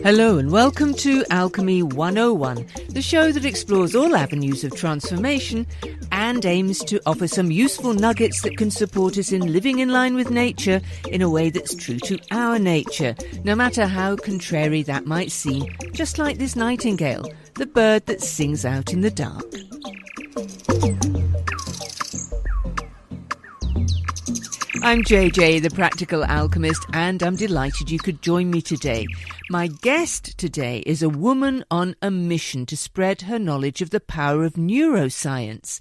Hello and welcome to Alchemy 101, the show that explores all avenues of transformation and aims to offer some useful nuggets that can support us in living in line with nature in a way that's true to our nature, no matter how contrary that might seem, just like this nightingale, the bird that sings out in the dark. I'm JJ, the Practical Alchemist, and I'm delighted you could join me today. My guest today is a woman on a mission to spread her knowledge of the power of neuroscience.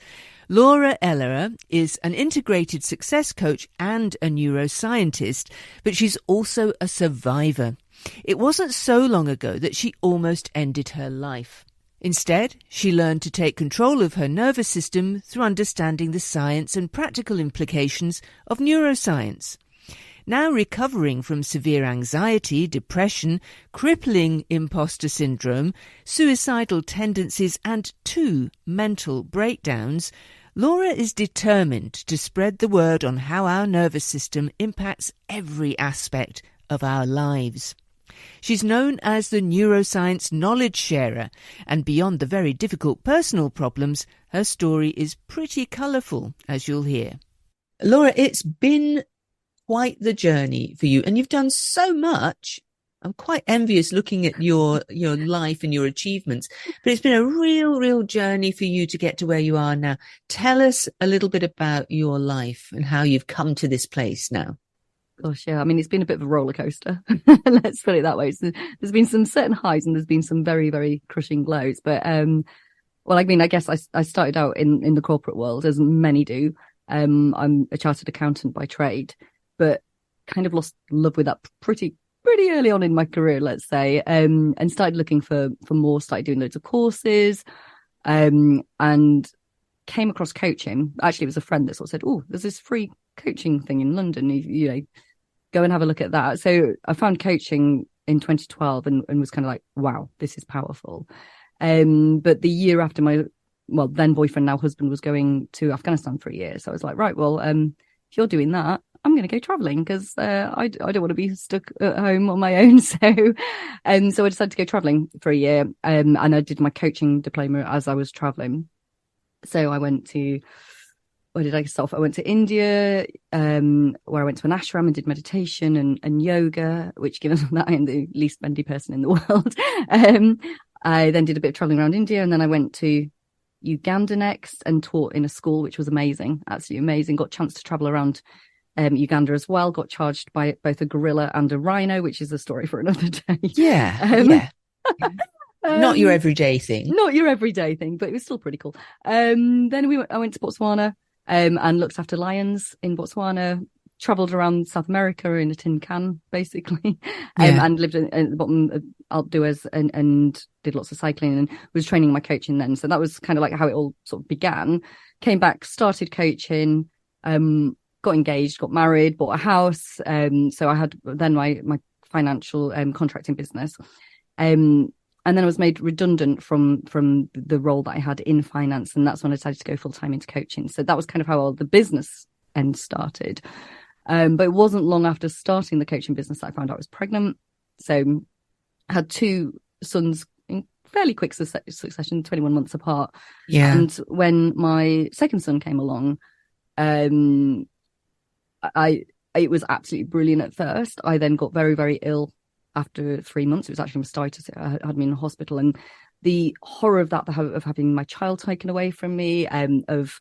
Laura Ellera is an integrated success coach and a neuroscientist, but she's also a survivor. It wasn't so long ago that she almost ended her life. Instead, she learned to take control of her nervous system through understanding the science and practical implications of neuroscience. Now recovering from severe anxiety, depression, crippling imposter syndrome, suicidal tendencies and 2 mental breakdowns, Laura is determined to spread the word on how our nervous system impacts every aspect of our lives. She's known as the neuroscience knowledge sharer, and beyond the very difficult personal problems, her story is pretty colourful, as you'll hear. Laura, it's been quite the journey for you, and you've done so much. I'm quite envious looking at your life and your achievements, but it's been a real journey for you to get to where you are now. Tell us a little bit about your life and how you've come to this place now. Gosh, yeah. I mean, it's been a bit of a roller coaster. Let's put it that way. So there's been some certain highs and there's been some very, very crushing lows. But, well, I mean, I guess I started out in the corporate world, as many do. I'm a chartered accountant by trade, but kind of lost love with that pretty early on in my career, let's say, and started looking for more, started doing loads of courses, and came across coaching. Actually, it was a friend that sort of said, oh, there's this free coaching thing in London, you know, go and have a look at that. So I found coaching in 2012 and was kind of like, wow, this is powerful. But the year after my, well, then boyfriend, now husband, was going to Afghanistan for a year. So I was like, right, well, if you're doing that, I'm going to go traveling because I don't want to be stuck at home on my own. So I decided to go traveling for a year. And I did my coaching diploma as I was traveling. So I went to, where did I start off? I went to India, where I went to an ashram and did meditation and yoga, which, given that I am the least bendy person in the world, I then did a bit of traveling around India, and then I went to Uganda next and taught in a school, which was amazing, absolutely amazing. Got a chance to travel around Uganda as well. Got charged by both a gorilla and a rhino, which is a story for another day. Yeah. Not your everyday thing. Not your everyday thing, but it was still pretty cool. Then I went to Botswana and looked after lions in Botswana, travelled around South America in a tin can, basically, and lived at the bottom of Alpe d'Huez and did lots of cycling and was training my coaching then. So that was kind of like how it all sort of began. Came back, started coaching, got engaged, got married, bought a house. So I had then my financial contracting business. And then I was made redundant from the role that I had in finance. And that's when I decided to go full time into coaching. So that was kind of how all the business end started. But it wasn't long after starting the coaching business that I found out I was pregnant. So I had 2 sons in fairly quick succession, 21 months apart. Yeah. And when my second son came along, it was absolutely brilliant at first. I then got very, very ill. After 3 months, it was actually mastitis. It had me in the hospital, and the horror of that, of having my child taken away from me, of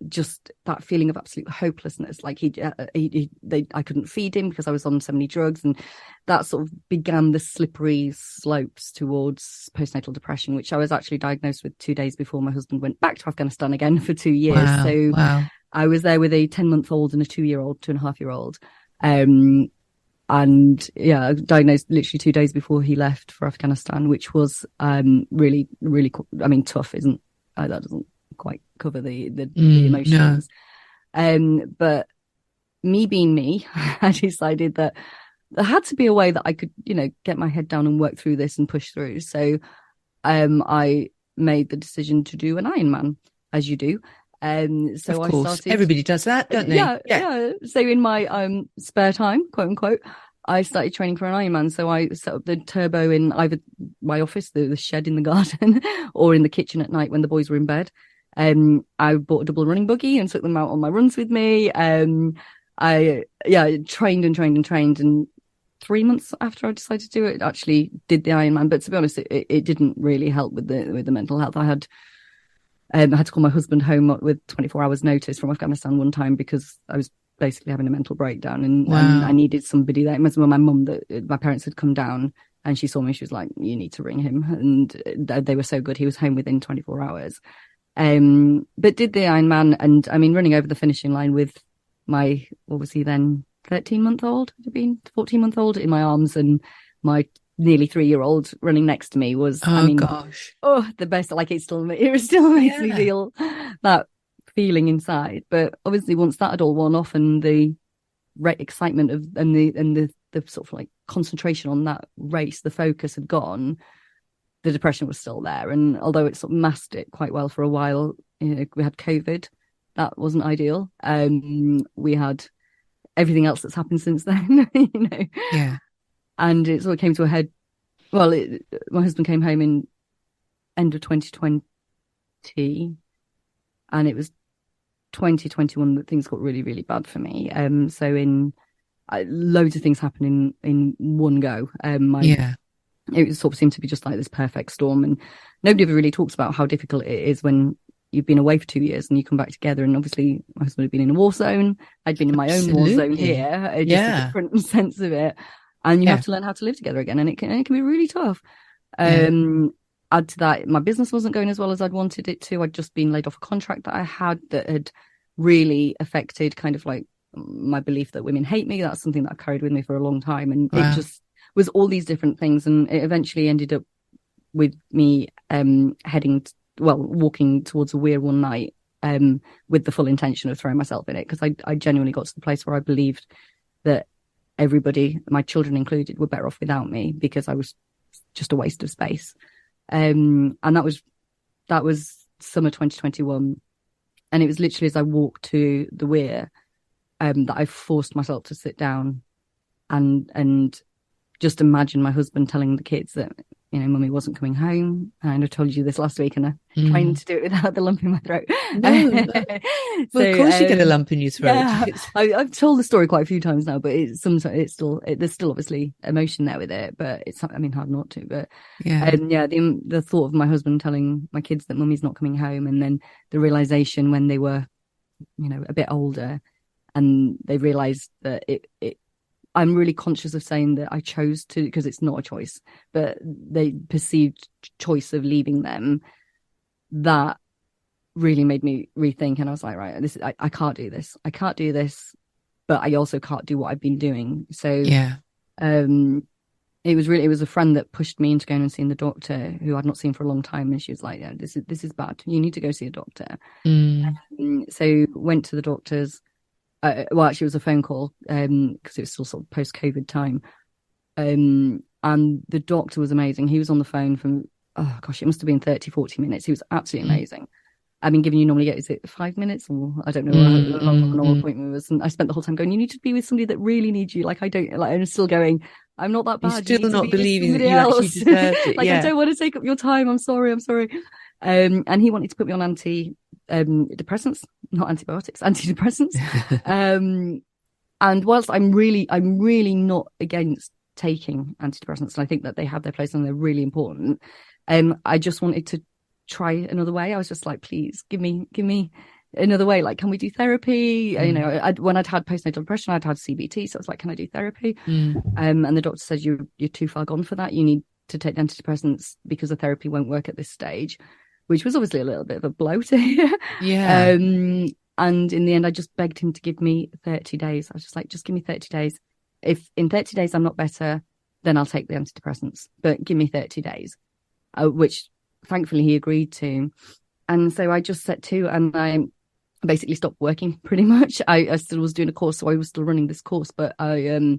just that feeling of absolute hopelessness. Like I couldn't feed him because I was on so many drugs, and that sort of began the slippery slopes towards postnatal depression, which I was actually diagnosed with 2 days before my husband went back to Afghanistan again for 2 years. Wow. I was there with a 10-month-old and a 2-year-old, 2.5-year-old. And yeah, diagnosed literally 2 days before he left for Afghanistan, which was really, really, I mean, tough, isn't that doesn't quite cover the emotions. No. But me being me, I decided that there had to be a way that I could, get my head down and work through this and push through. So I made the decision to do an Ironman, as you do. So of course, everybody does that, don't they? Yeah. So in my spare time, quote unquote, I started training for an Ironman. So I set up the turbo in either my office, the shed in the garden, or in the kitchen at night when the boys were in bed. I bought a double running buggy and took them out on my runs with me. I trained and 3 months after I decided to do it, actually did the Ironman. But to be honest, it didn't really help with the mental health. I had to call my husband home with 24 hours notice from Afghanistan one time because I was basically having a mental breakdown, and I needed somebody there. It must have been my mum that my parents had come down and she saw me. She was like, "You need to ring him," and they were so good. He was home within 24 hours. But did the Ironman, and I mean, running over the finishing line with my, what was he then, 13-month-old, had been 14-month-old in my arms, and my nearly 3-year-old running next to me was, gosh, the best. Like it still makes me feel that feeling inside. But obviously, once that had all worn off, and the excitement of and the sort of like concentration on that race, the focus had gone, the depression was still there. And although it sort of masked it quite well for a while, we had COVID. That wasn't ideal. We had everything else that's happened since then, Yeah. And it sort of came to a head. Well, my husband came home in end of 2020, and it was 2021 that things got really, really bad for me. So loads of things happened in one go. It sort of seemed to be just like this perfect storm, and nobody ever really talks about how difficult it is when you've been away for 2 years and you come back together. And obviously my husband had been in a war zone. I'd been in my own war zone here, just a different sense of it. And you have to learn how to live together again. And it can be really tough. Add to that, my business wasn't going as well as I'd wanted it to. I'd just been laid off a contract that I had that had really affected kind of like my belief that women hate me. That's something that I carried with me for a long time. And it just was all these different things. And it eventually ended up with me walking towards a weir one night with the full intention of throwing myself in it, because I genuinely got to the place where I believed that everybody, my children included, were better off without me because I was just a waste of space. And that was summer 2021. And it was literally as I walked to the weir that I forced myself to sit down and just imagine my husband telling the kids that, Mummy wasn't coming home. And I told you this last week, and I'm trying to do it without the lump in my throat. No. Well, of course you get a lump in your throat. Yeah, I've told the story quite a few times now, but there's still obviously emotion there with it, but it's, hard not to. But the thought of my husband telling my kids that Mummy's not coming home, and then the realization when they were, a bit older, and they realized that I'm really conscious of saying that I chose to, because it's not a choice, but they perceived choice of leaving them. That really made me rethink, and I was like, right, I can't do this. I can't do this, but I also can't do what I've been doing. So it was a friend that pushed me into going and seeing the doctor, who I'd not seen for a long time, and she was like, yeah, this is bad. You need to go see a doctor. So went to the doctors. Actually, it was a phone call because it was still sort of post-COVID time. And the doctor was amazing. He was on the phone from, it must have been 30, 40 minutes. He was absolutely amazing. I mean, given you normally get, is it 5 minutes? Or I don't know how long a normal appointment was. And I spent the whole time going, you need to be with somebody that really needs you. Like, I don't, like, I'm still going, I'm not that bad. You're still not believing that you actually deserved it. I don't want to take up your time. I'm sorry. And he wanted to put me on antidepressants, not antibiotics, antidepressants. And whilst I'm really not against taking antidepressants, and I think that they have their place and they're really important, I just wanted to try another way. I was just like, please give me another way. Like, can we do therapy? When I'd had postnatal depression, I'd had CBT, so I was like, can I do therapy? And the doctor says you're too far gone for that. You need to take antidepressants because the therapy won't work at this stage, which was obviously a little bit of a blow to hear. Yeah. And in the end, I just begged him to give me 30 days. I was just like, just give me 30 days. If in 30 days I'm not better, then I'll take the antidepressants. But give me 30 days, which thankfully he agreed to. And so I just set to, and I basically stopped working pretty much. I still was doing a course, so I was still running this course, but I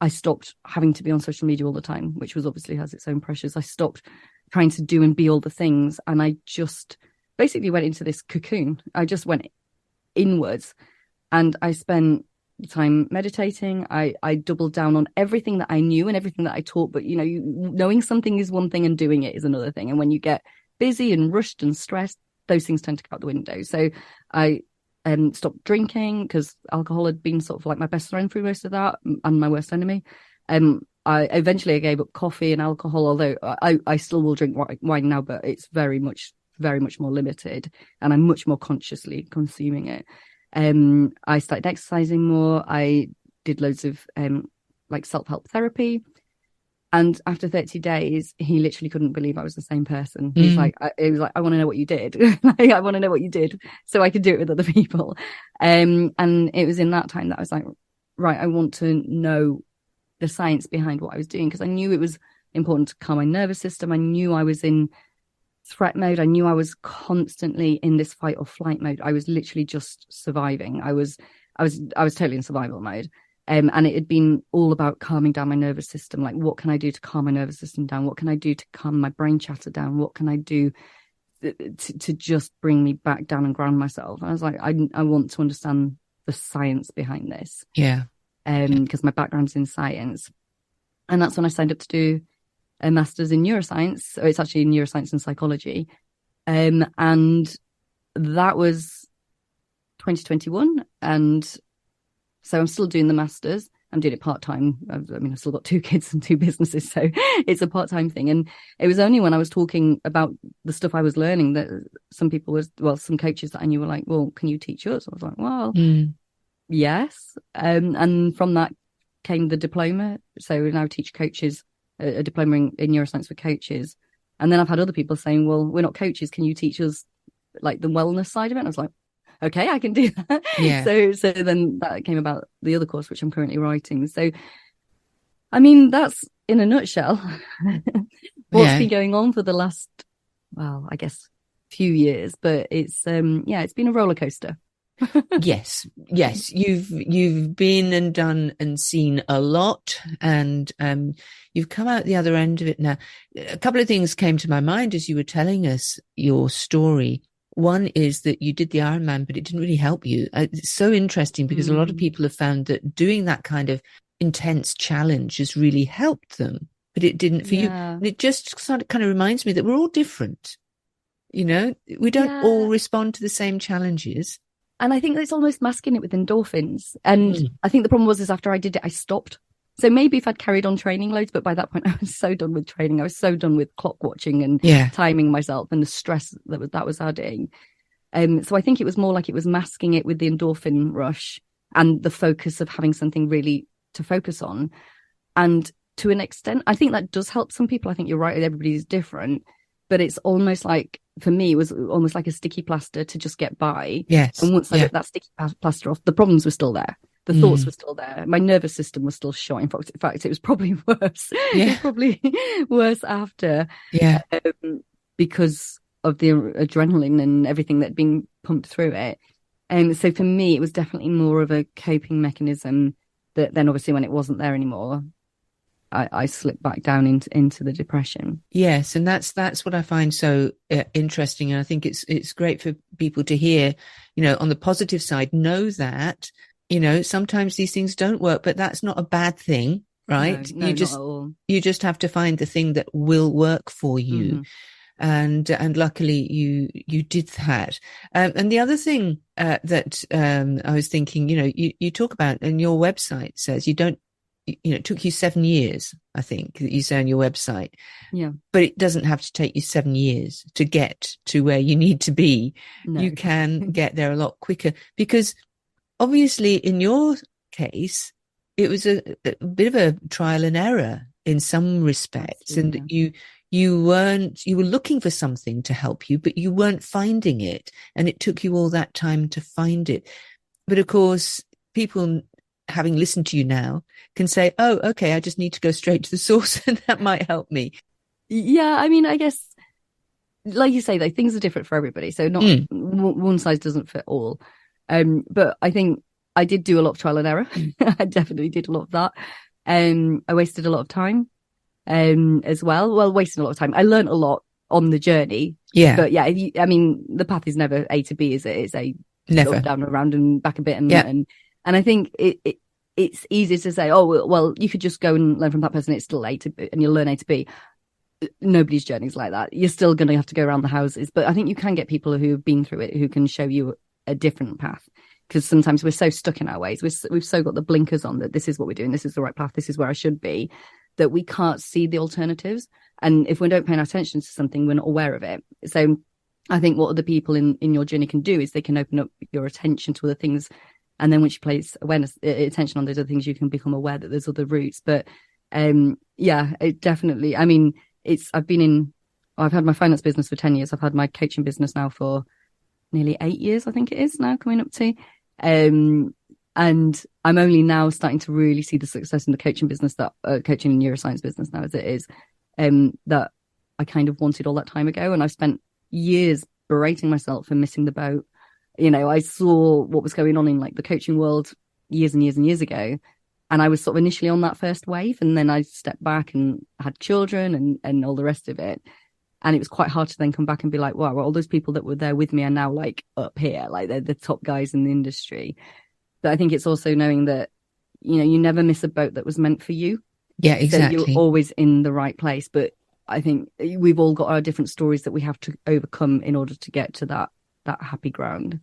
stopped having to be on social media all the time, which was obviously has its own pressures. I stopped trying to do and be all the things, and I just basically went into this cocoon. I just went inwards, and I spent time meditating. I doubled down on everything that I knew and everything that I taught. But, knowing something is one thing and doing it is another thing. And when you get busy and rushed and stressed, those things tend to go out the window. So I stopped drinking, because alcohol had been sort of like my best friend through most of that, and my worst enemy. I eventually gave up coffee and alcohol, although I still will drink wine now, but it's very much more limited, and I'm much more consciously consuming it. I started exercising more. I did loads of like self-help therapy. And after 30 days, he literally couldn't believe I was the same person. He was like, I want to know what you did. I want to know what you did so I could do it with other people. And it was in that time that I was like, right, I want to know the science behind what I was doing, because I knew it was important to calm my nervous system. I knew I was in threat mode. I knew I was constantly in this fight or flight mode. I was literally just surviving. I was totally in survival mode. And it had been all about calming down my nervous system. Like, what can I do to calm my nervous system down? What can I do to calm my brain chatter down? What can I do to just bring me back down and ground myself? And I was like, I want to understand the science behind this. Yeah. Because my background's in science. And that's when I signed up to do a master's in neuroscience. So it's actually neuroscience and psychology. And that was 2021. And so I'm still doing the master's. I'm doing it part-time. I mean, I've still got 2 kids and 2 businesses, so it's a part-time thing. And it was only when I was talking about the stuff I was learning that some coaches that I knew were like, well, can you teach us? I was like, well, yes. And from that came the diploma. So we now teach coaches a diploma in neuroscience for coaches. And then I've had other people saying, well, we're not coaches. Can you teach us like the wellness side of it? And I was like, okay, I can do that. Yeah. So then that came about the other course, which I'm currently writing. So, I mean, that's in a nutshell what's been going on for the last, well, I guess, few years. But it's it's been a roller coaster. Yes. You've been and done and seen a lot, and you've come out the other end of it now. A couple of things came to my mind as you were telling us your story. One is that you did the Ironman, but it didn't really help you. It's so interesting because a lot of people have found that doing that kind of intense challenge has really helped them, but it didn't for you. And it just kind of reminds me that we're all different. We don't all respond to the same challenges. And I think it's almost masking it with endorphins. And I think the problem was after I did it, I stopped. So maybe if I'd carried on training loads, but by that point I was so done with training. I was so done with clock watching and timing myself and the stress that was adding. So I think it was more like it was masking it with the endorphin rush and the focus of having something really to focus on. And to an extent, I think that does help some people. I think you're right. Everybody's different, but it's almost like, for me, it was almost like a sticky plaster to just get by. Yes. And once I got that sticky plaster off, the problems were still there. The thoughts were still there. My nervous system was still shot. In fact, it was probably worse. Yeah. It was probably worse after. Yeah. Because of the adrenaline and everything that had been pumped through it. And so for me, it was definitely more of a coping mechanism that then obviously when it wasn't there anymore, I slipped back down into the depression. Yes, and that's what I find so interesting. And I think it's great for people to hear, on the positive side, know that, sometimes these things don't work, but that's not a bad thing, right? No, not at all. You just have to find the thing that will work for you. And luckily you did that. And the other thing that I was thinking, you talk about, and your website says it took you 7 years, I think, that you say on your website. Yeah. But it doesn't have to take you 7 years to get to where you need to be. No. You can get there a lot quicker, because obviously in your case, it was a bit of a trial and error in some respects. And you were looking for something to help you, but you weren't finding it. And it took you all that time to find it. But of course, people, having listened to you now, can say, oh, okay, I just need to go straight to the source, and that might help me. Yeah, I mean, I guess, like you say, though, things are different for everybody. So not one size doesn't fit all. But I think I did do a lot of trial and error. I definitely did a lot of that. I wasted a lot of time as well. Well, wasted a lot of time. I learned a lot on the journey. Yeah. But yeah, the path is never A to B, is it? It's a Never. up, down, around, and back a bit. Yeah. And I think it's easy to say, oh, well, you could just go and learn from that person. It's still A to B, and you'll learn A to B. Nobody's journey is like that. You're still going to have to go around the houses. But I think you can get people who have been through it, who can show you a different path. Because sometimes we're so stuck in our ways. We've so got the blinkers on that this is what we're doing. This is the right path. This is where I should be, that we can't see the alternatives. And if we don't pay attention to something, we're not aware of it. So I think what other people in your journey can do is they can open up your attention to other things. And then once you place attention on those other things, you can become aware that there's other routes. But it definitely, I've had my finance business for 10 years. I've had my coaching business now for nearly 8 years, I think it is now, coming up to. And I'm only now starting to really see the success in the coaching business, that coaching and neuroscience business now as it is, that I kind of wanted all that time ago. And I've spent years berating myself for missing the boat. I saw what was going on in like the coaching world years and years and years ago. And I was sort of initially on that first wave, and then I stepped back and had children and all the rest of it. And it was quite hard to then come back and be like, wow, well, all those people that were there with me are now like up here, like they're the top guys in the industry. But I think it's also knowing that, you never miss a boat that was meant for you. Yeah, exactly. So you're always in the right place. But I think we've all got our different stories that we have to overcome in order to get to that happy ground.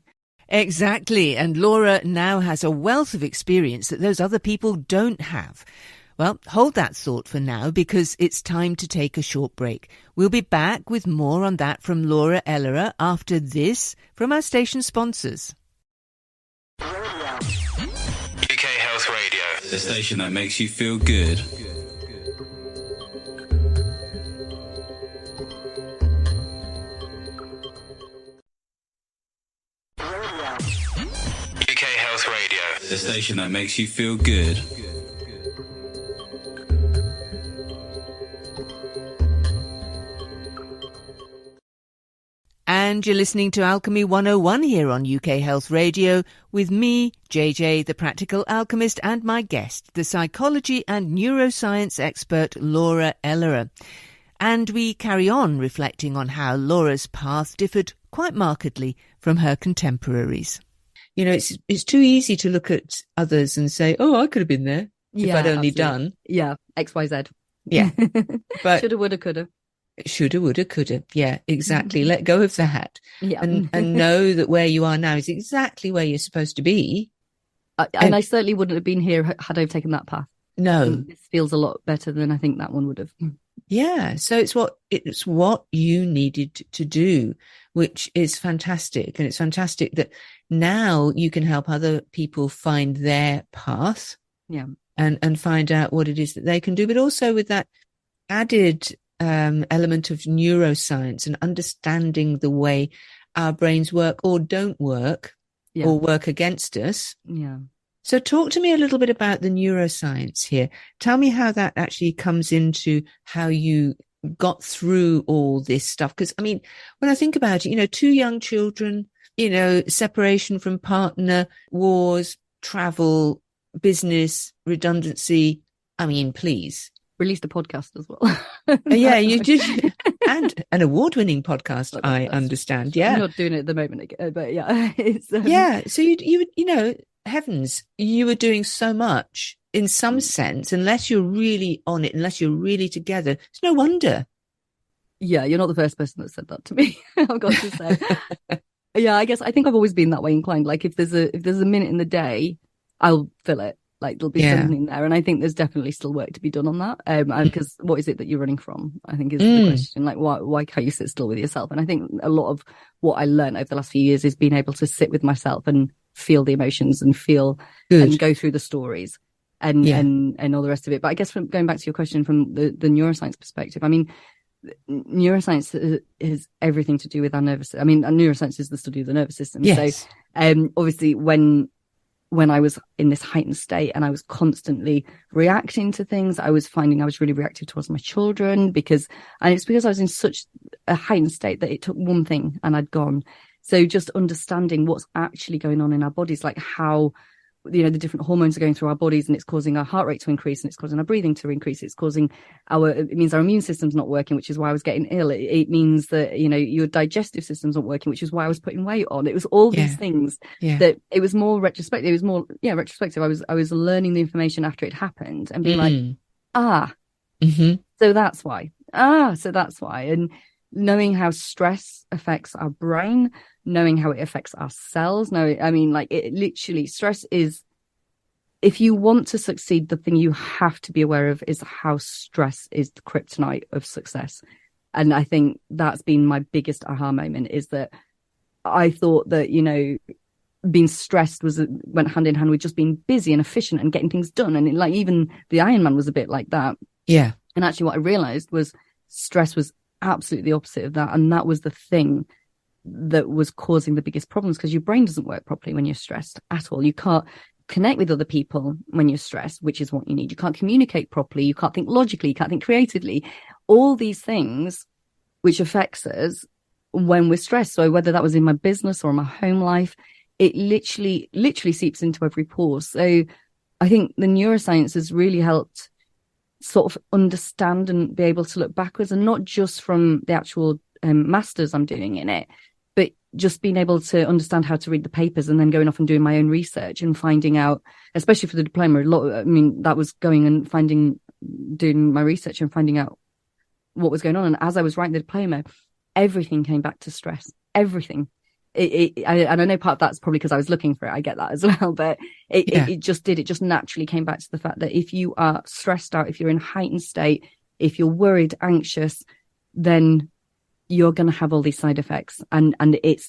Exactly. And Laura now has a wealth of experience that those other people don't have. Well, hold that thought for now, because it's time to take a short break. We'll be back with more on that from Laura Ellera after this from our station sponsors. UK Health Radio, the station that makes you feel good. UK Health Radio, the station that makes you feel good. And you're listening to Alchemy 101 here on UK Health Radio with me, JJ, the practical alchemist, and my guest, the psychology and neuroscience expert, Laura Ellera. And we carry on reflecting on how Laura's path differed quite markedly from her contemporaries. It's too easy to look at others and say, oh, I could have been there if I'd only done. Yeah, XYZ. Yeah. But shoulda, woulda, coulda. Shoulda, woulda, coulda. Yeah, exactly. Let go of that. Yeah. And know that where you are now is exactly where you're supposed to be. And I certainly wouldn't have been here had I taken that path. No. This feels a lot better than I think that one would have. Yeah. So it's what you needed to do, which is fantastic. And it's fantastic that now you can help other people find their path. Yeah. And find out what it is that they can do, but also with that added element of neuroscience and understanding the way our brains work or don't work, or work against us. Yeah. So talk to me a little bit about the neuroscience here. Tell me how that actually comes into how you got through all this stuff. Because, when I think about it, 2 young children, separation from partner, wars, travel, business, redundancy. Please. Released a podcast as well. Yeah, you did. And an award-winning podcast, I understand. Yeah. I'm not doing it at the moment, but yeah. It's, yeah. So you heavens, you were doing so much in some sense, unless you're really on it, unless you're really together. It's no wonder. Yeah, you're not the first person that said that to me, I've got to say. Yeah, I think I've always been that way inclined. Like if there's a minute in the day, I'll fill it. Like there'll be something there. And I think there's definitely still work to be done on that. Because what is it that you're running from? I think is the question. Like why can't you sit still with yourself? And I think a lot of what I learned over the last few years is being able to sit with myself and feel the emotions and feel and go through the stories and all the rest of it. But I guess from going back to your question from the neuroscience perspective, neuroscience is everything to do with our nervous system. Neuroscience is the study of the nervous system. Yes. So obviously when I was in this heightened state and I was constantly reacting to things, I was finding I was really reactive towards my children and it's because I was in such a heightened state that it took one thing and I'd gone. So just understanding what's actually going on in our bodies, like how the different hormones are going through our bodies, and it's causing our heart rate to increase, and it's causing our breathing to increase. It means our immune system's not working, which is why I was getting ill. It means that, your digestive system's not working, which is why I was putting weight on. It was all these things that it was more retrospective. It was more, retrospective. I was learning the information after it happened and being so that's why. So that's why. And knowing how stress affects our brain, knowing how it affects our cells. It literally, stress is, if you want to succeed, the thing you have to be aware of is how stress is the kryptonite of success. And I think that's been my biggest aha moment, is that I thought that, being stressed went hand in hand with just being busy and efficient and getting things done. And even the Iron Man was a bit like that. Yeah. And actually what I realized was stress was absolutely the opposite of that. And that was the thing that was causing the biggest problems, because your brain doesn't work properly when you're stressed at all. You can't connect with other people when you're stressed, which is what you need. You can't communicate properly. You can't think logically. You can't think creatively. All these things which affects us when we're stressed. So whether that was in my business or my home life, it literally seeps into every pore. So I think the neuroscience has really helped sort of understand and be able to look backwards, and not just from the actual masters I'm doing in it, but just being able to understand how to read the papers, and then going off and doing my own research and finding out, especially for the diploma, that was going and doing my research and finding out what was going on. And as I was writing the diploma, everything came back to stress, everything. And I know part of that's probably because I was looking for it. I get that as well, but it just naturally came back to the fact that if you are stressed out, if you're in heightened state, if you're worried, anxious, then you're going to have all these side effects. And it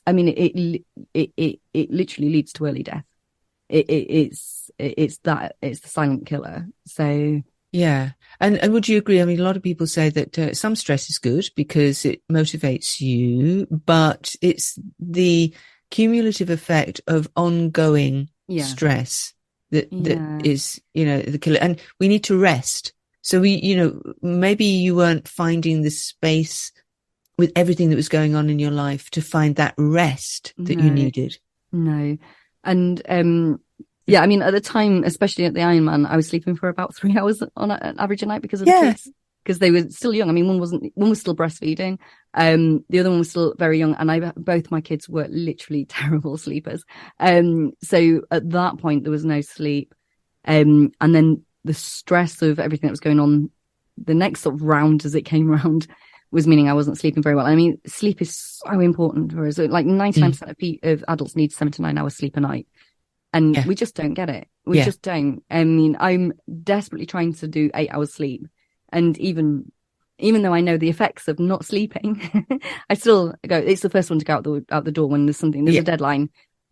literally leads to early death. It's the silent killer. So yeah. And would you agree? I mean, a lot of people say that some stress is good because it motivates you, but it's the cumulative effect of ongoing stress that is, the killer. And we need to rest. So maybe you weren't finding the space with everything that was going on in your life to find that rest that you needed. No. And, yeah, I mean, at the time, especially at the Ironman, I was sleeping for about 3 hours on average a night because of the kids, because they were still young. I mean, one was still breastfeeding. The other one was still very young, and both my kids were literally terrible sleepers. So at that point, there was no sleep. And then the stress of everything that was going on, the next sort of round as it came round, was meaning I wasn't sleeping very well. I mean, sleep is so important for us. Like 99% of adults need 7 to 9 hours sleep a night. And we just don't get it. We just don't. I mean, I'm desperately trying to do 8 hours sleep. And even though I know the effects of not sleeping, I still go, it's the first one to go out the door when there's a deadline.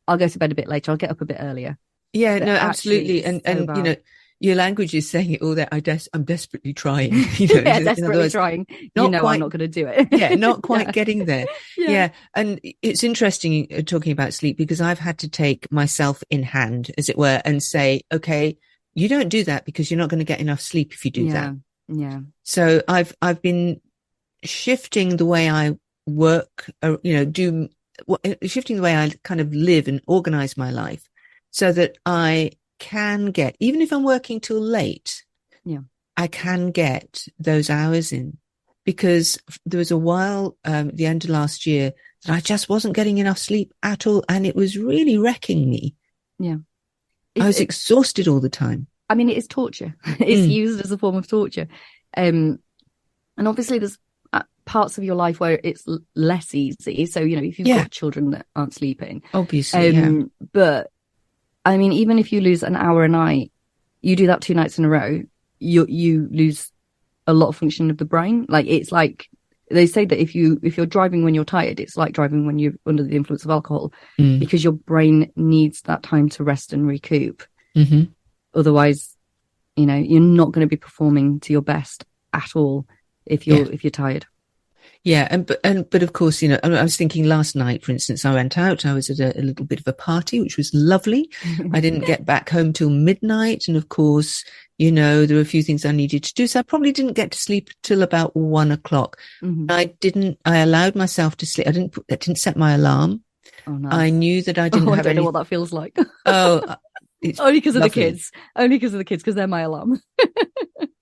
I'll go to bed a bit later. I'll get up a bit earlier. Yeah, no, absolutely. And your language is saying it all there. I'm desperately trying. Desperately words, trying. I'm not going to do it. Not quite getting there. Yeah. And it's interesting talking about sleep, because I've had to take myself in hand, as it were, and say, okay, you don't do that because you're not going to get enough sleep if you do that. Yeah. So I've been shifting the way I work, shifting the way I kind of live and organize my life, so that I can get, even if I'm working till late, I can get those hours in, because there was a while at the end of last year that I just wasn't getting enough sleep at all, and it was really wrecking me. I was exhausted all the time. I mean, it is torture. It's used as a form of torture, and obviously there's parts of your life where it's less easy. So if you've got children that aren't sleeping, obviously, but I mean, even if you lose an hour a night, you do that 2 nights in a row, you lose a lot of function of the brain. Like, it's like they say that if you're driving when you're tired, it's like driving when you're under the influence of alcohol, because your brain needs that time to rest and recoup. Otherwise, you're not going to be performing to your best at all if you're tired. Yeah. But of course, I was thinking last night, for instance, I went out, I was at a little bit of a party, which was lovely. I didn't get back home till midnight. And of course, there were a few things I needed to do. So I probably didn't get to sleep till about 1 o'clock. I allowed myself to sleep. I didn't set my alarm. Oh, no. I knew that I didn't have I don't know what that feels like. It's only because of the lovely. kids. Only because of the kids, because they're my alarm.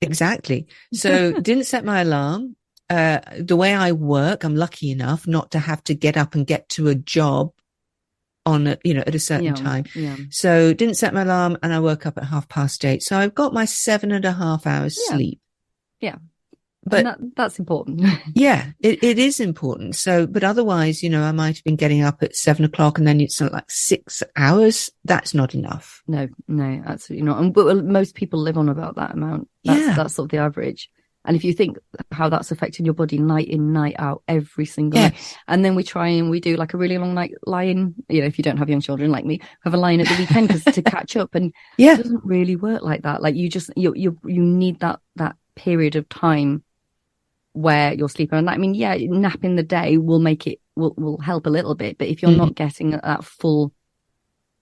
Exactly. So didn't set my alarm. The way I work, I'm lucky enough not to have to get up and get to a job on a, at a certain time. Yeah. So didn't set my alarm, and I woke up at 8:30. So I've got my 7.5 hours sleep. Yeah. But that's important. yeah, it is important. So, but otherwise, I might have been getting up at 7 o'clock, and then it's not like 6 hours. That's not enough. No, absolutely not. But most people live on about that amount. That's sort of the average. And if you think how that's affecting your body night in, night out, every single night. And then we do like a really long night lying, if you don't have young children like me, have a lie-in at the weekend to catch up. And it doesn't really work like that. Like you need that period of time where you're sleeping. And I mean, nap in the day will will help a little bit. But if you're not getting that full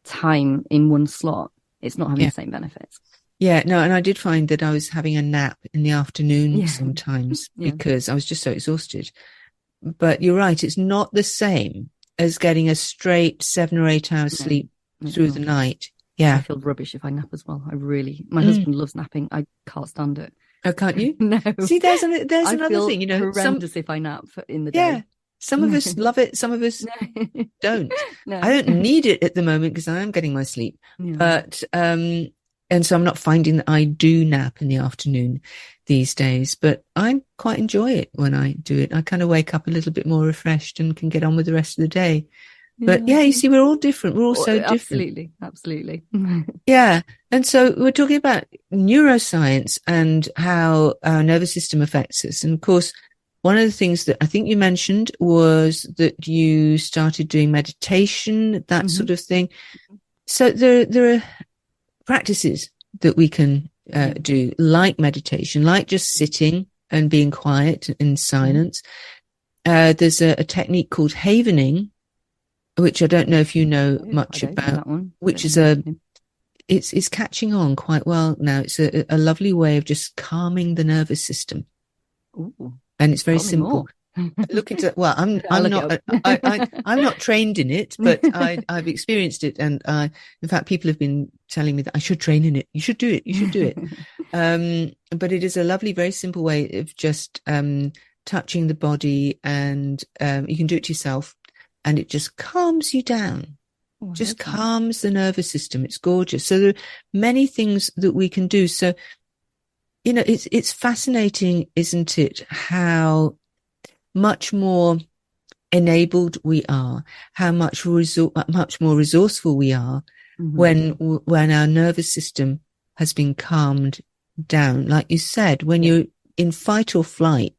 time in one slot, it's not having the same benefits. Yeah, no, and I did find that I was having a nap in the afternoon sometimes because I was just so exhausted. But you're right, it's not the same as getting a straight 7 or 8 hours sleep through the night. Yeah. I feel rubbish if I nap as well. My husband loves napping. I can't stand it. Oh, can't you? No. See, there's another thing, horrendous if I nap in the day. Yeah. Some of us love it. Some of us don't. No. I don't need it at the moment because I am getting my sleep. Yeah. But, and so I'm not finding that I do nap in the afternoon these days, but I quite enjoy it when I do it. I kind of wake up a little bit more refreshed and can get on with the rest of the day. But you see, we're all different. We're all so different. Absolutely. Yeah. And so we're talking about neuroscience and how our nervous system affects us. And of course, one of the things that I think you mentioned was that you started doing meditation, that sort of thing. So there are practices that we can do, like meditation, like just sitting and being quiet in silence. There's a technique called havening, which I don't know if you know much about, which is it's catching on quite well now. It's a lovely way of just calming the nervous system. Ooh, and it's very simple. Look into it. Well, I'm not trained in it, but I've experienced it. And in fact, people have been telling me that I should train in it. You should do it. You should do it. But it is a lovely, very simple way of just touching the body, and you can do it yourself, and it just calms you down. Just calms the nervous system. It's gorgeous. So there are many things that we can do. So, it's fascinating, isn't it? How much more enabled we are, how much more resourceful we are when our nervous system has been calmed down. Like you said, when you're in fight or flight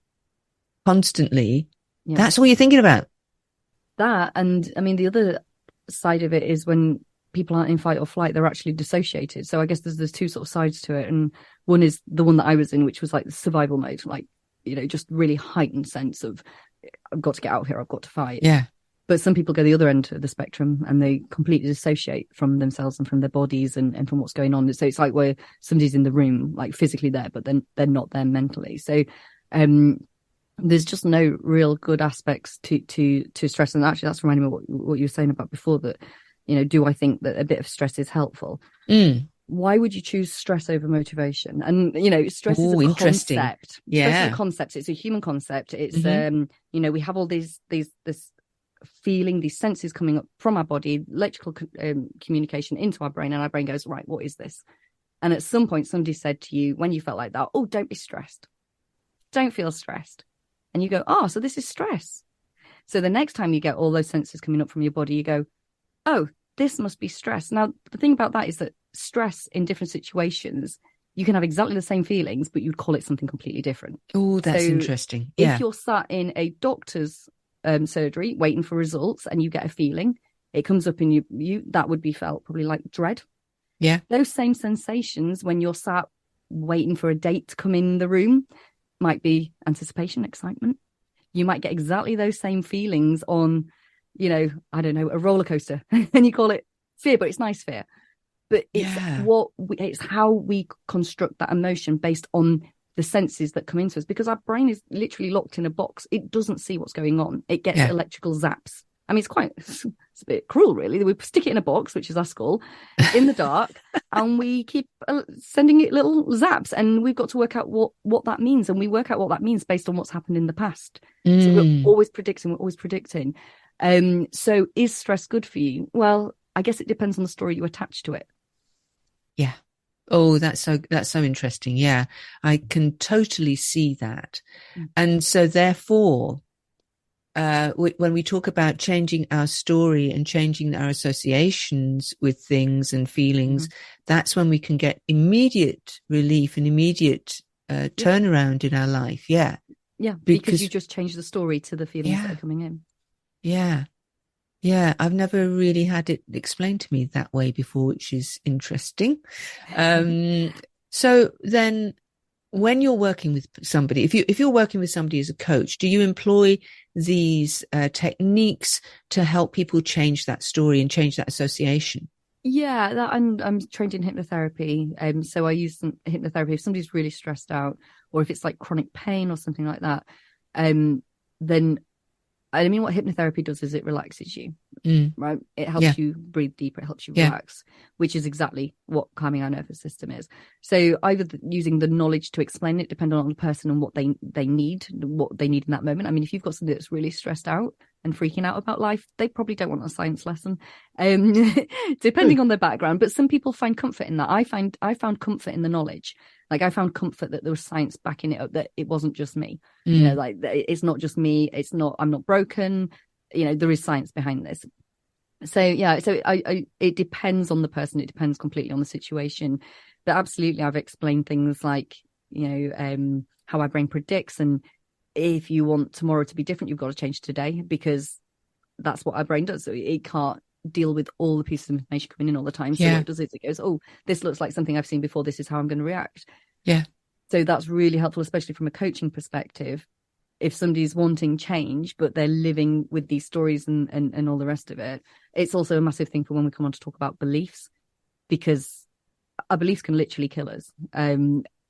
constantly, that's all you're thinking about. That, and I mean, the other side of it is when people aren't in fight or flight, they're actually dissociated. So I guess there's two sort of sides to it. And one is the one that I was in, which was like the survival mode, like, just really heightened sense of I've got to get out here, I've got to fight. Yeah. But some people go the other end of the spectrum and they completely dissociate from themselves and from their bodies and from what's going on. So it's like where somebody's in the room, like physically there, but then they're not there mentally. So there's just no real good aspects to stress. And actually, that's reminding me of what you were saying about before, that, do I think that a bit of stress is helpful? Why would you choose stress over motivation? And, stress is a concept. Yeah. Stress is a concept. It's a human concept. It's, we have all this feeling, these senses coming up from our body, electrical communication into our brain. And our brain goes, right, what is this? And at some point, somebody said to you, when you felt like that, oh, don't be stressed. Don't feel stressed. And you go, oh, so this is stress. So the next time you get all those senses coming up from your body, you go, oh, this must be stress. Now, the thing about that is that stress in different situations, you can have exactly the same feelings, but you'd call it something completely different. Oh, that's interesting. If you're sat in a doctor's surgery waiting for results and you get a feeling, it comes up in you, that would be felt probably like dread. Yeah. Those same sensations when you're sat waiting for a date to come in the room might be anticipation, excitement. You might get exactly those same feelings on, I don't know, a roller coaster, and you call it fear, but it's nice fear. But it's how we construct that emotion based on the senses that come into us, because our brain is literally locked in a box. It doesn't see what's going on. It gets electrical zaps I mean, it's a bit cruel, really. We stick it in a box, which is our skull, in the dark, and we keep sending it little zaps, and we've got to work out what that means. And we work out what that means based on what's happened in the past. So we're always predicting. So is stress good for you? Well, I guess it depends on the story you attach to it. Yeah. Oh, that's so interesting. Yeah, I can totally see that. And so therefore, when we talk about changing our story and changing our associations with things and feelings, that's when we can get immediate relief and immediate turnaround in our life. Yeah. Yeah, because you just change the story to the feelings that are coming in. Yeah. Yeah, I've never really had it explained to me that way before, which is interesting. So then when you're working with somebody, if you're working with somebody as a coach, do you employ these techniques to help people change that story and change that association? Yeah, I'm trained in hypnotherapy. So I use some hypnotherapy if somebody's really stressed out, or if it's like chronic pain or something like that. Then I mean, what hypnotherapy does is it relaxes you, right? It helps you breathe deeper. It helps you relax, which is exactly what calming our nervous system is. So either using the knowledge to explain it, depending on the person and what they need in that moment. I mean, if you've got somebody that's really stressed out and freaking out about life, they probably don't want a science lesson, depending on their background. But some people find comfort in that. I found comfort in the knowledge. Like I found comfort that there was science backing it up, that it wasn't just me. You know, like it's not just me. I'm not broken. You know, there is science behind this. So yeah, so it depends on the person. It depends completely on the situation. But absolutely, I've explained things like, you know, how our brain predicts, and if you want tomorrow to be different, you've got to change today, because that's what our brain does. So it can't deal with all the pieces of information coming in all the time. So what it does is it goes, oh, this looks like something I've seen before. This is how I'm going to react. Yeah. So that's really helpful, especially from a coaching perspective. If somebody's wanting change, but they're living with these stories and all the rest of it, it's also a massive thing for when we come on to talk about beliefs, because our beliefs can literally kill us.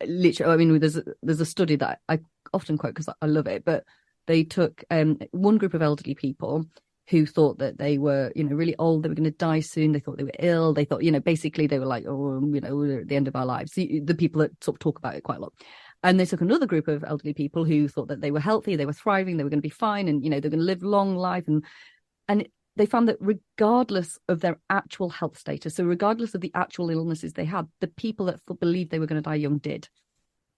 Literally, I mean, there's a study that I often quote because I love it, but they took one group of elderly people who thought that they were, you know, really old, they were going to die soon, they thought they were ill, they thought, you know, basically they were like, oh, you know, we're at the end of our lives. The people that sort of talk about it quite a lot. And they took another group of elderly people who thought that they were healthy, they were thriving, they were going to be fine, and, you know, they're going to live long life. And they found that regardless of their actual health status, so regardless of the actual illnesses they had, the people that believed they were going to die young did.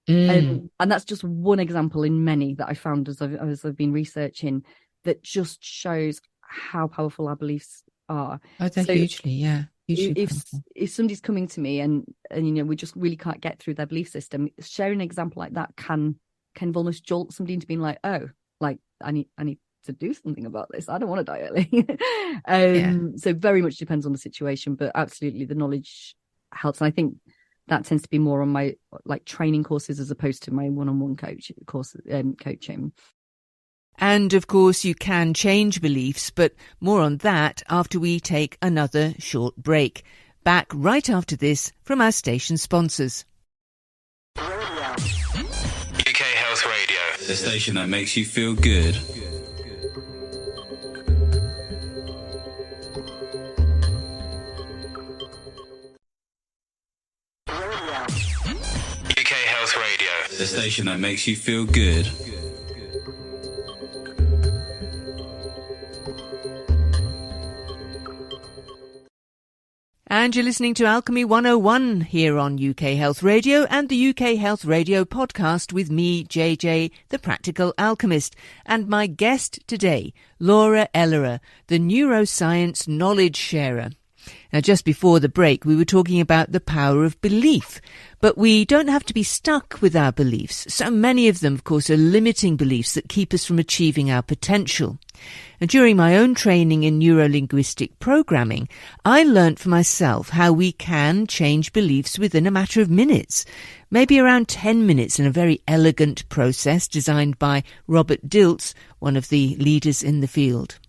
And that's just one example in many that I found as I've been researching, that just shows how powerful our beliefs are. Oh, they're hugely if somebody's coming to me and you know, we just really can't get through their belief system, sharing an example like that can almost jolt somebody into being like, oh, like I need to do something about this. I don't want to die early. So very much depends on the situation, but absolutely the knowledge helps. And I think that tends to be more on my like training courses as opposed to my one-on-one coaching. And of course, you can change beliefs, but more on that after we take another short break. Back right after this from our station sponsors. UK Health Radio, the station that makes you feel good. UK Health Radio, the station that makes you feel good. And you're listening to Alchemy 101 here on UK Health Radio and the UK Health Radio podcast with me, JJ, the Practical Alchemist, and my guest today, Laura Ellera, the neuroscience knowledge sharer. Now, just before the break, we were talking about the power of belief, but we don't have to be stuck with our beliefs. So many of them, of course, are limiting beliefs that keep us from achieving our potential. And during my own training in neuro-linguistic programming, I learnt for myself how we can change beliefs within a matter of minutes, maybe around 10 minutes in a very elegant process designed by Robert Dilts, one of the leaders in the field.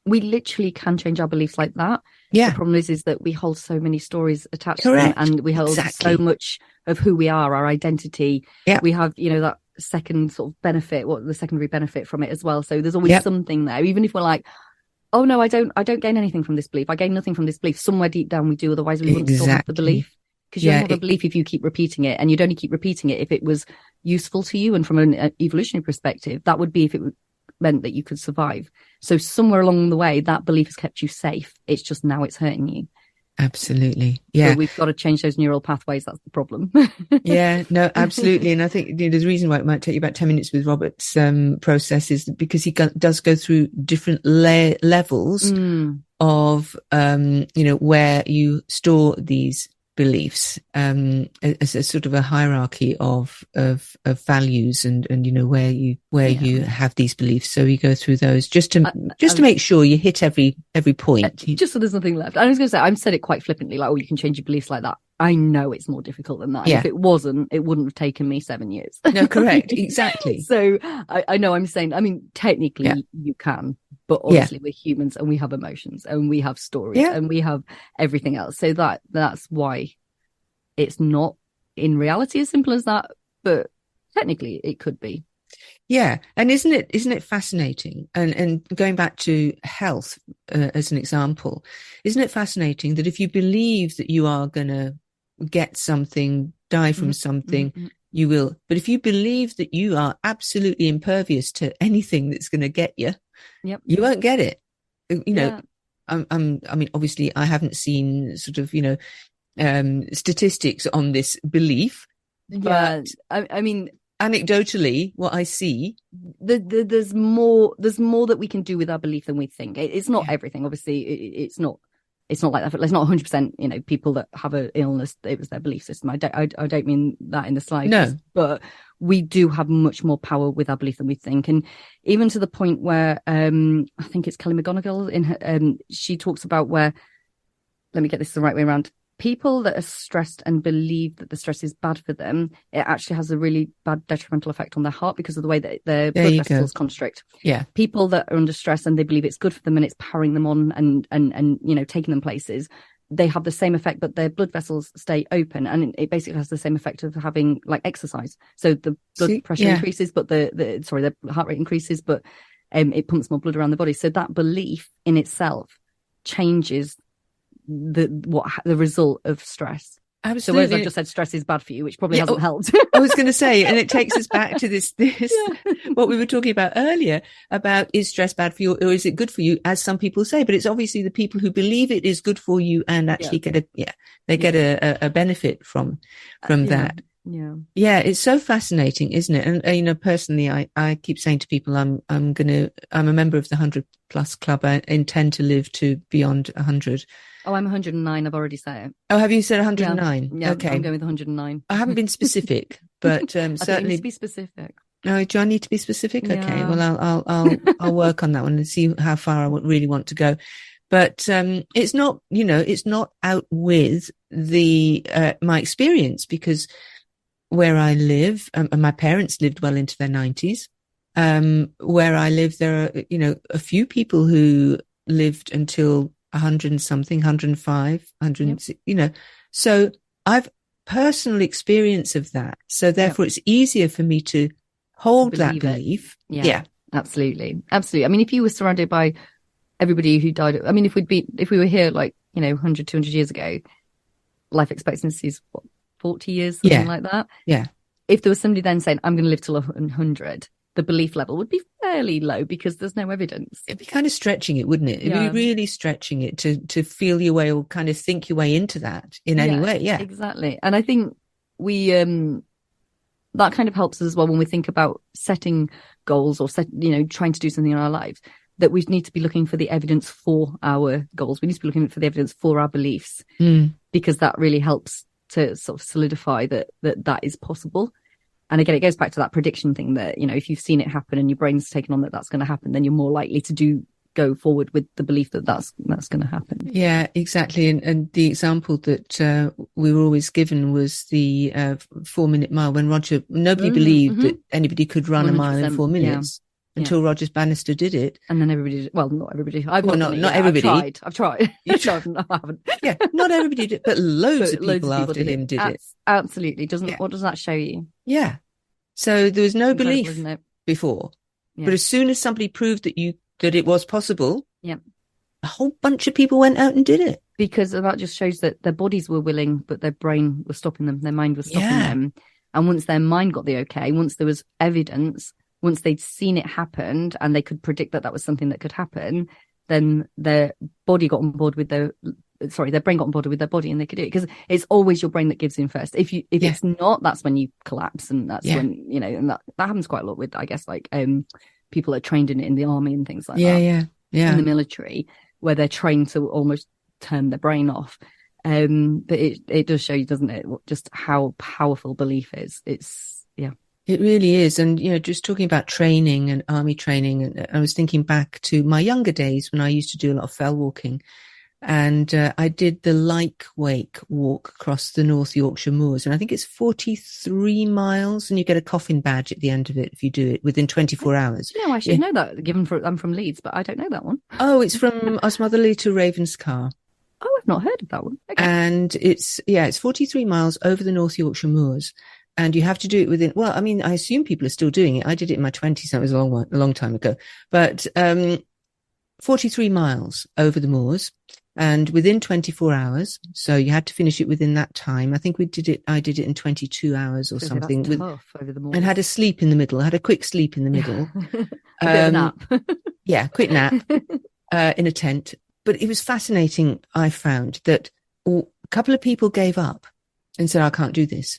We literally can change our beliefs like that. Yeah. The problem is that we hold so many stories attached to them, and we hold so much of who we are, our identity. Yeah. We have, you know, that second sort of benefit, the secondary benefit from it as well. So there's always something there, even if we're like, oh no, I don't gain anything from this belief. I gain nothing from this belief. Somewhere deep down we do, otherwise we wouldn't still have the belief. Because you only have a belief if you keep repeating it, and you'd only keep repeating it if it was useful to you. And from an evolutionary perspective, that would be if it meant that you could survive. So somewhere along the way, that belief has kept you safe. It's just now it's hurting you. Absolutely. Yeah. So we've got to change those neural pathways. That's the problem. Yeah, no, absolutely. And I think the reason why it might take you about 10 minutes with Robert's process is because he does go through different levels of, where you store these beliefs, as a sort of a hierarchy of values and where you have these beliefs. So you go through those just to make sure you hit every point. Just so there's nothing left. I was going to say, I've said it quite flippantly, like, oh, you can change your beliefs like that. I know it's more difficult than that. Yeah. If it wasn't, it wouldn't have taken me 7 years. No, correct. Exactly. So I know I'm saying, I mean, technically you can, but obviously we're humans and we have emotions and we have stories and we have everything else. So that's why it's not in reality as simple as that, but technically it could be. Yeah. And isn't it fascinating? And going back to health as an example, isn't it fascinating that if you believe that you are going to get something, die from something, you will. But if you believe that you are absolutely impervious to anything that's going to get you, you won't get it. I mean, obviously I haven't seen sort of, statistics on this belief, but I mean, anecdotally, what I see, there's more that we can do with our belief than we think. It's not everything, obviously. It's not like that. It's not 100%. People that have an illness, it was their belief system. I don't mean that in the slightest. No, but we do have much more power with our belief than we think, and even to the point where I think it's Kelly McGonigal in her, she talks about where, let me get this the right way around. People that are stressed and believe that the stress is bad for them, it actually has a really bad detrimental effect on their heart because of the way that their blood vessels constrict. Yeah. People that are under stress and they believe it's good for them and it's powering them on and taking them places, they have the same effect, but their blood vessels stay open, and it basically has the same effect of having like exercise. So the blood pressure increases, but the heart rate increases, but it pumps more blood around the body. So that belief in itself changes the result of stress. Absolutely. So whereas I just said stress is bad for you, which probably hasn't helped. I was going to say, and it takes us back to this what we were talking about earlier about, is stress bad for you or is it good for you, as some people say, but it's obviously the people who believe it is good for you and actually get a benefit from that. Yeah, it's so fascinating, isn't it? And personally, I keep saying to people, I'm a member of the 100+ club. I intend to live to beyond 100. Oh, I'm 109. I've already said it. Oh, have you said 109? Yeah, okay. I'm going with 109. I haven't been specific, but I certainly need to be specific. No, do I need to be specific? Yeah. Okay, well, I'll work on that one and see how far I really want to go. But it's not, it's not out with my experience, because where I live, and my parents lived well into their 90s. Where I live, there are, a few people who lived until 100 and something, 105, 100, so I've personal experience of that. So therefore it's easier for me to hold that belief. Yeah, absolutely. Absolutely. I mean, if you were surrounded by everybody who died, I mean, if we were here like, 100, 200 years ago, life expectancy is 40 years, something like that. Yeah. If there was somebody then saying, I'm going to live till 100, the belief level would be fairly low because there's no evidence. It'd be kind of stretching it, wouldn't it? It'd be really stretching it to feel your way or kind of think your way into that in any way. Yeah, exactly. And I think we, that kind of helps us as well when we think about setting goals or trying to do something in our lives, that we need to be looking for the evidence for our goals. We need to be looking for the evidence for our beliefs, because that really helps to sort of solidify that is possible. And again, it goes back to that prediction thing that, if you've seen it happen and your brain's taken on that that's going to happen, then you're more likely to go forward with the belief that that's going to happen. Yeah, exactly. And the example that we were always given was the 4-minute mile, when nobody believed that anybody could run a mile in 4 minutes. Until Roger Bannister did it. And then everybody did. Well, not everybody. Not everybody. I've tried. You tried. No, I haven't. Yeah, not everybody did, but loads of people after him did it. Absolutely. What does that show you? Yeah. So there was no belief isn't it? before. Yeah. But as soon as somebody proved that it was possible, a whole bunch of people went out and did it. Because that just shows that their bodies were willing, but their brain was stopping them. Their mind was stopping them. And once their mind got the okay, once there was evidence, once they'd seen it happen and they could predict that that was something that could happen, then their body got on board with their brain got on board with their body and they could do it. Because it's always your brain that gives in first. If it's not, that's when you collapse. And that's when, and that happens quite a lot with, I guess, like people are trained in it in the army and things like that. Yeah. In the military, where they're trained to almost turn their brain off. But it does show you, doesn't it, just how powerful belief is. It really is. And, just talking about training and army training, and I was thinking back to my younger days when I used to do a lot of fell walking. And I did the Lyke-Wake walk across the North Yorkshire moors. And I think it's 43 miles, and you get a coffin badge at the end of it if you do it within 24 hours. I should know that, I'm from Leeds, but I don't know that one. Oh, it's from Osmotherley to Ravenscar. Oh, I've not heard of that one. Okay. And it's 43 miles over the North Yorkshire moors. And you have to do it within, I assume people are still doing it. I did it in my 20s, so it was a long time ago. But 43 miles over the moors and within 24 hours. So you had to finish it within that time. I think I did it in 22 hours or something. That's tough over the moors. And had a sleep in the middle. I had a quick sleep in the middle. A bit of a nap. Quick nap in a tent. But it was fascinating, I found, that a couple of people gave up and said, I can't do this.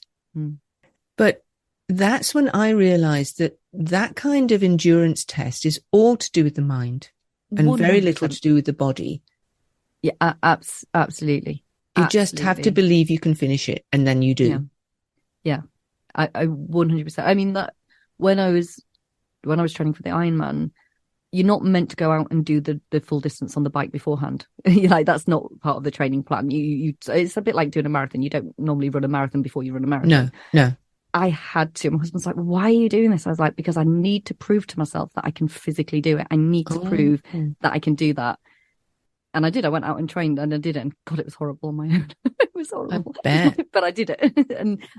But that's when I realized that kind of endurance test is all to do with the mind and 100%. Very little to do with the body. Yeah, absolutely. You just have to believe you can finish it, and then you do. Yeah. I 100%. I mean, that when I was training for the Ironman, you're not meant to go out and do the full distance on the bike beforehand. Like, that's not part of the training plan. It's a bit like doing a marathon. You don't normally run a marathon before you run a marathon. No. I had to. My husband's like, why are you doing this? I was like, because I need to prove to myself that I can physically do it. I need to prove that I can do that. And I did. I went out and trained and I did it. And God, it was horrible on my own. It was horrible. I bet. But I did it.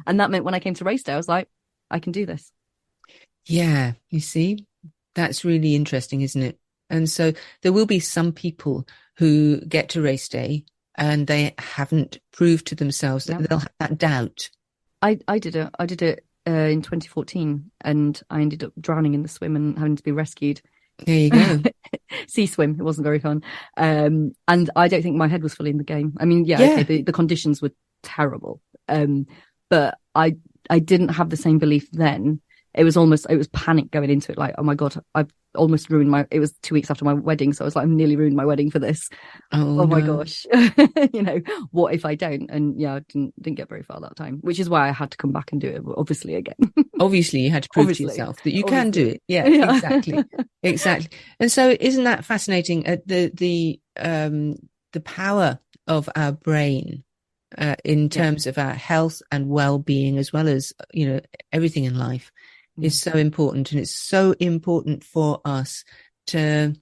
And that meant when I came to race day, I was like, I can do this. Yeah, you see, that's really interesting, isn't it? And so there will be some people who get to race day and they haven't proved to themselves that they'll have that doubt. I did it in 2014, and I ended up drowning in the swim and having to be rescued. There you go. Sea swim. It wasn't very fun. And I don't think my head was fully in the game. I mean, okay, the conditions were terrible. But I didn't have the same belief then. It was panic going into it. Like, oh my God, I've almost ruined it was 2 weeks after my wedding. So I was like, I've nearly ruined my wedding for this. Oh my gosh. What if I don't? And I didn't get very far that time, which is why I had to come back and do it, obviously, again. Obviously, you had to prove to yourself that you can do it. Yeah, exactly. Exactly. And so isn't that fascinating? The power of our brain in terms of our health and well-being, as well as, everything in life, is so important. And it's so important for us to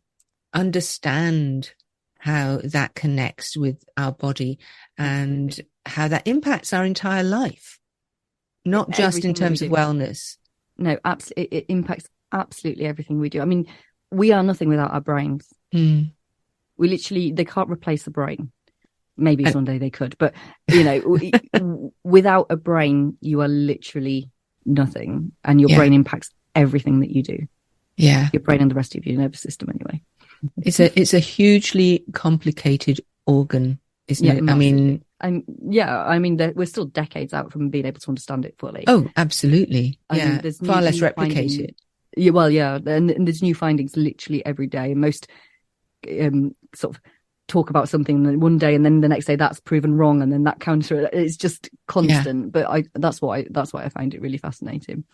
understand how that connects with our body and how that impacts our entire life, not just in terms of wellness. No, it impacts absolutely everything we do. I mean, we are nothing without our brains. We literally, they can't replace the brain. Maybe someday they could, but without a brain, you are literally nothing, and your brain impacts everything that you do. Yeah, your brain and the rest of your nervous system, anyway. It's a hugely complicated organ, isn't it? Massively. I mean, we're still decades out from being able to understand it fully. Oh, absolutely. There's far less replicated. And there's new findings literally every day. Most sort of talk about something one day and then the next day that's proven wrong, and then that counter. It's just constant. But that's why I find it really fascinating.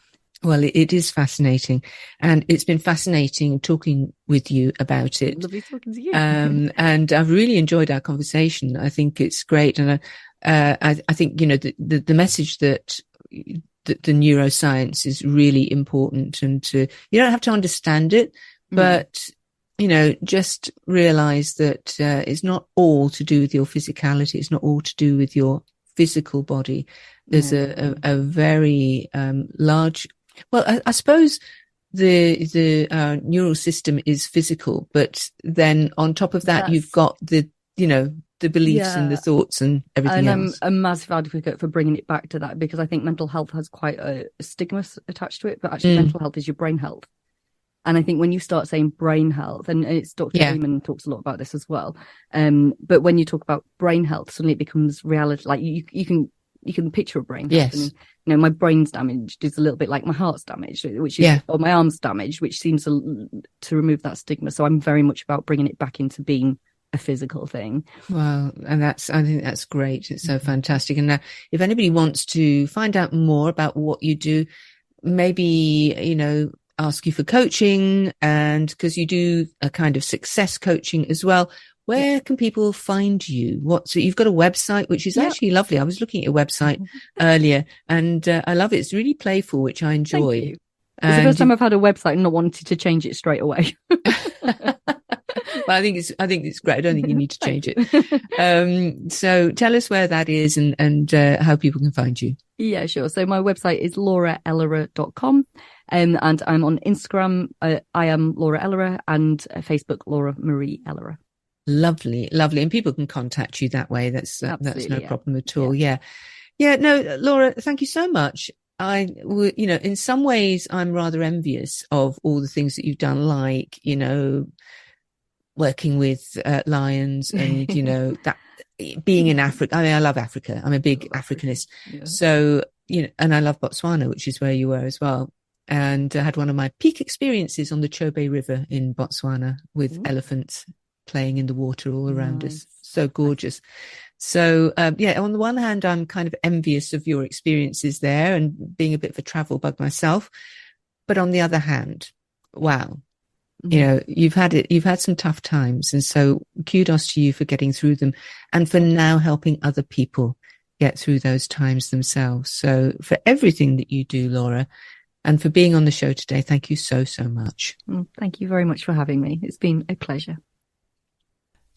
Well, it is fascinating, and it's been fascinating talking with you about it. Lovely talking to you. And I've really enjoyed our conversation. I think it's great, and I think the message that the neuroscience is really important, and you don't have to understand it, but just realize that it's not all to do with your physicality. It's not all to do with your physical body. There's a very large. Well, I suppose the neural system is physical, but then on top of that, you've got the beliefs and the thoughts and everything else. I'm a massive advocate for bringing it back to that, because I think mental health has quite a stigma attached to it, but actually mental health is your brain health. And I think when you start saying brain health, and it's Dr. Freeman talks a lot about this as well, but when you talk about brain health, suddenly it becomes reality. Like you can picture a brain health. Yes. And, my brain's damaged is a little bit like my heart's damaged, which is, or my arm's damaged, which seems to remove that stigma. So I'm very much about bringing it back into being a physical thing. Wow. And I think that's great. It's so fantastic. And now, if anybody wants to find out more about what you do, maybe, ask you for coaching, and because you do a kind of success coaching as well, where can people find you? So you've got a website, which is actually lovely. I was looking at your website earlier, and I love it. It's really playful, which I enjoy. Thank you. It's the first time I've had a website and not wanted to change it straight away. Well, I think it's great. I don't think you need to change it. So tell us where that is and how people can find you. Yeah, sure. So my website is lauraellera.com. And I'm on Instagram. I am Laura Ellera, and Facebook, Laura Marie Ellera. Lovely. And people can contact you that way. That's no problem at all. Yeah. No, Laura, thank you so much. In some ways I'm rather envious of all the things that you've done, like, working with lions and, that being in Africa. I mean, I love Africa. I'm a big Africanist. Yeah. So, and I love Botswana, which is where you were as well. And I had one of my peak experiences on the Chobe River in Botswana with elephants playing in the water all around us. So gorgeous. So, on the one hand, I'm kind of envious of your experiences there and being a bit of a travel bug myself. But on the other hand, wow, you've had some tough times. And so kudos to you for getting through them and for now helping other people get through those times themselves. So for everything that you do, Laura, and for being on the show today, thank you so, so much. Thank you very much for having me. It's been a pleasure.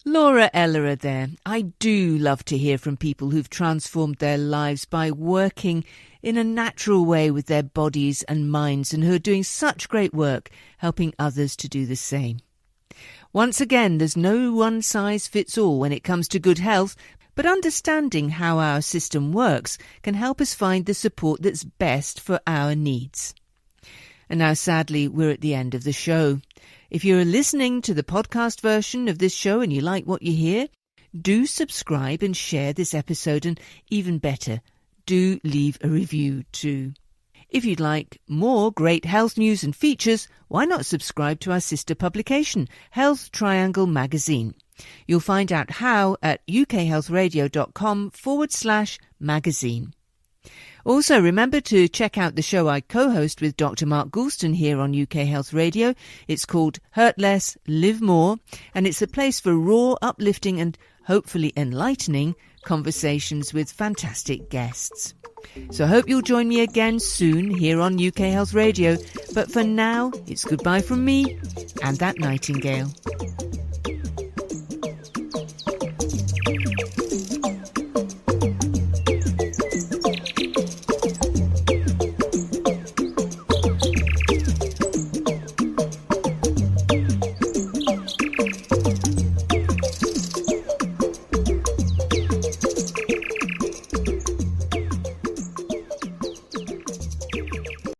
Laura Ellera there. I do love to hear from people who've transformed their lives by working in a natural way with their bodies and minds, and who are doing such great work helping others to do the same. Once again, there's no one size fits all when it comes to good health, but understanding how our system works can help us find the support that's best for our needs. And now, sadly, we're at the end of the show. If you're listening to the podcast version of this show and you like what you hear, do subscribe and share this episode, and even better, do leave a review too. If you'd like more great health news and features, why not subscribe to our sister publication, Health Triangle Magazine. You'll find out how at ukhealthradio.com/magazine. Also, remember to check out the show I co-host with Dr. Mark Goulston here on UK Health Radio. It's called Hurt Less, Live More, and it's a place for raw, uplifting and hopefully enlightening conversations with fantastic guests. So I hope you'll join me again soon here on UK Health Radio. But for now, it's goodbye from me and that nightingale.